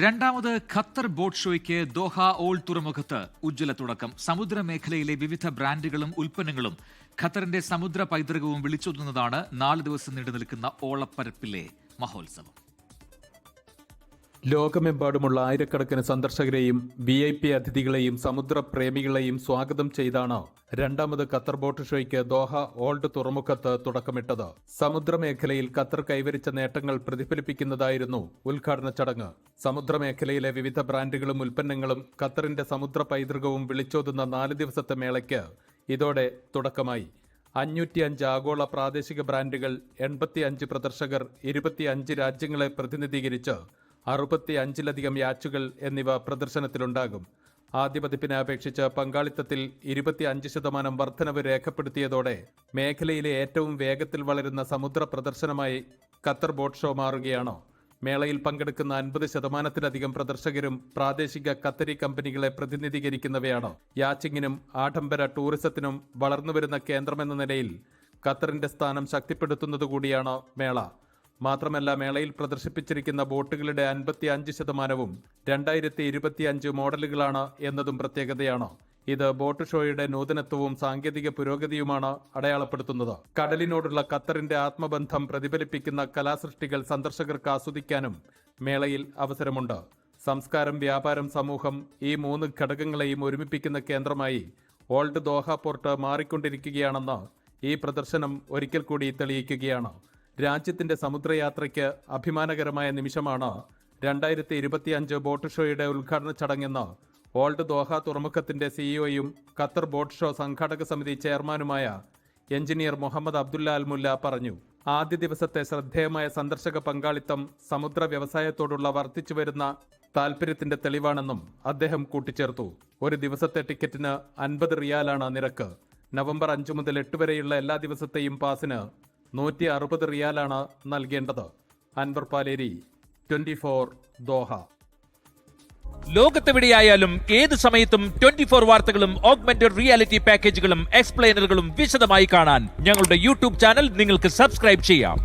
രണ്ടാമത് Qatar boat ഷോയ്ക്ക് Doha old തുറമുഖത്ത് ഉജ്ജ്വല തുടക്കം. സമുദ്രമേഖലയിലെ വിവിധ ബ്രാൻഡുകളും ഉൽപ്പന്നങ്ങളും ഖത്തറിന്റെ സമുദ്ര പൈതൃകവും വിളിച്ചോതുന്നതാണ് 4 ദിവസം നീണ്ടുനിൽക്കുന്ന ഓളപ്പരപ്പിലെ മഹോത്സവം. ലോകമെമ്പാടുമുള്ള ആയിരക്കണക്കിന് സന്ദർശകരെയും VIP അതിഥികളെയും സമുദ്രപ്രേമികളെയും സ്വാഗതം ചെയ്താണ് രണ്ടാമത് ഖത്തർ ബോട്ട് ഷോയ്ക്ക് ദോഹ ഓൾഡ് തുറമുഖത്ത് തുടക്കമിട്ടത്. സമുദ്രമേഖലയിൽ ഖത്തർ കൈവരിച്ച നേട്ടങ്ങൾ പ്രതിഫലിപ്പിക്കുന്നതായിരുന്നു ഉദ്ഘാടന ചടങ്ങ്. സമുദ്രമേഖലയിലെ വിവിധ ബ്രാൻഡുകളും ഉൽപ്പന്നങ്ങളും ഖത്തറിന്റെ സമുദ്ര പൈതൃകവും വിളിച്ചോതുന്ന 4 ദിവസത്തെ മേളയ്ക്ക് ഇതോടെ തുടക്കമായി. 505 ആഗോള പ്രാദേശിക ബ്രാൻഡുകൾ, 85 പ്രദർശകർ, 25 രാജ്യങ്ങളെ പ്രതിനിധീകരിച്ച് 65-ലധികം യാച്ചുകൾ എന്നിവ പ്രദർശനത്തിലുണ്ടാകും. ആദ്യ പതിപ്പിനെ അപേക്ഷിച്ച് പങ്കാളിത്തത്തിൽ 25% വർധനവ് രേഖപ്പെടുത്തിയതോടെ മേഖലയിലെ ഏറ്റവും വേഗത്തിൽ വളരുന്ന സമുദ്ര പ്രദർശനമായി ഖത്തർ ബോട്ട് ഷോ മാറുകയാണ്. മേളയിൽ പങ്കെടുക്കുന്ന 50%-ലധികം പ്രദർശകരും പ്രാദേശിക ഖത്തരി കമ്പനികളെ പ്രതിനിധീകരിക്കുന്നവയാണ്. യാച്ചിങ്ങിനും ആഡംബര ടൂറിസത്തിനും വളർന്നുവരുന്ന കേന്ദ്രമെന്ന നിലയിൽ ഖത്തറിന്റെ സ്ഥാനം ശക്തിപ്പെടുത്തുന്നതുകൂടിയാണ് മേള. മാത്രമല്ല, മേളയിൽ പ്രദർശിപ്പിച്ചിരിക്കുന്ന ബോട്ടുകളുടെ 55%-വും 2025 മോഡലുകളാണ് എന്നതും പ്രത്യേകതയാണ്. ഇത് ബോട്ട് ഷോയുടെ നൂതനത്വവും സാങ്കേതിക പുരോഗതിയുമാണ് അടയാളപ്പെടുത്തുന്നത്. കടലിനോടുള്ള ഖത്തറിന്റെ ആത്മബന്ധം പ്രതിഫലിപ്പിക്കുന്ന കലാസൃഷ്ടികൾ സന്ദർശകർക്ക് ആസ്വദിക്കാനും മേളയിൽ അവസരമുണ്ട്. സംസ്കാരം, വ്യാപാരം, സമൂഹം, ഈ 3 ഘടകങ്ങളെയും ഒരുമിപ്പിക്കുന്ന കേന്ദ്രമായി ഓൾഡ് ദോഹ പോർട്ട് മാറിക്കൊണ്ടിരിക്കുകയാണെന്ന് ഈ പ്രദർശനം ഒരിക്കൽ കൂടി തെളിയിക്കുകയാണ്. രാജ്യത്തിന്റെ സമുദ്രയാത്രയ്ക്ക് അഭിമാനകരമായ നിമിഷമാണ് 2025 ബോട്ട് ഷോയുടെ ഉദ്ഘാടന ചടങ്ങെന്ന് ഓൾഡ് ദോഹ തുറമുഖത്തിന്റെ സിഇഒയും ഖത്തർ ബോട്ട് ഷോ സംഘാടക സമിതി ചെയർമാനുമായ എഞ്ചിനീയർ മുഹമ്മദ് അബ്ദുല്ല അൽ മുല്ല പറഞ്ഞു. ആദ്യ ദിവസത്തെ ശ്രദ്ധേയമായ സന്ദർശക പങ്കാളിത്തം സമുദ്ര വ്യവസായത്തോടുള്ള വർദ്ധിച്ചുവരുന്ന താൽപര്യത്തിന്റെ തെളിവാണെന്നും അദ്ദേഹം കൂട്ടിച്ചേർത്തു. ഒരു ദിവസത്തെ ടിക്കറ്റിന് 50 റിയാലാണ് നിരക്ക്. നവംബർ 5 മുതൽ 8 വരെയുള്ള എല്ലാ ദിവസത്തെയും പാസിന് 160 റിയാലാണ് നൽകേണ്ടത്. അൻവർ പാലേരി, 24 ദോഹ. ലോകത്തെവിടെയായാലും ഏത് സമയത്തും 24 വാർത്തകളും ഓഗ്മെന്റഡ് റിയാലിറ്റി പാക്കേജുകളും എക്സ്പ്ലെയിനറുകളും വിശദമായി കാണാൻ ഞങ്ങളുടെ യൂട്യൂബ് ചാനൽ നിങ്ങൾക്ക് സബ്സ്ക്രൈബ് ചെയ്യാം.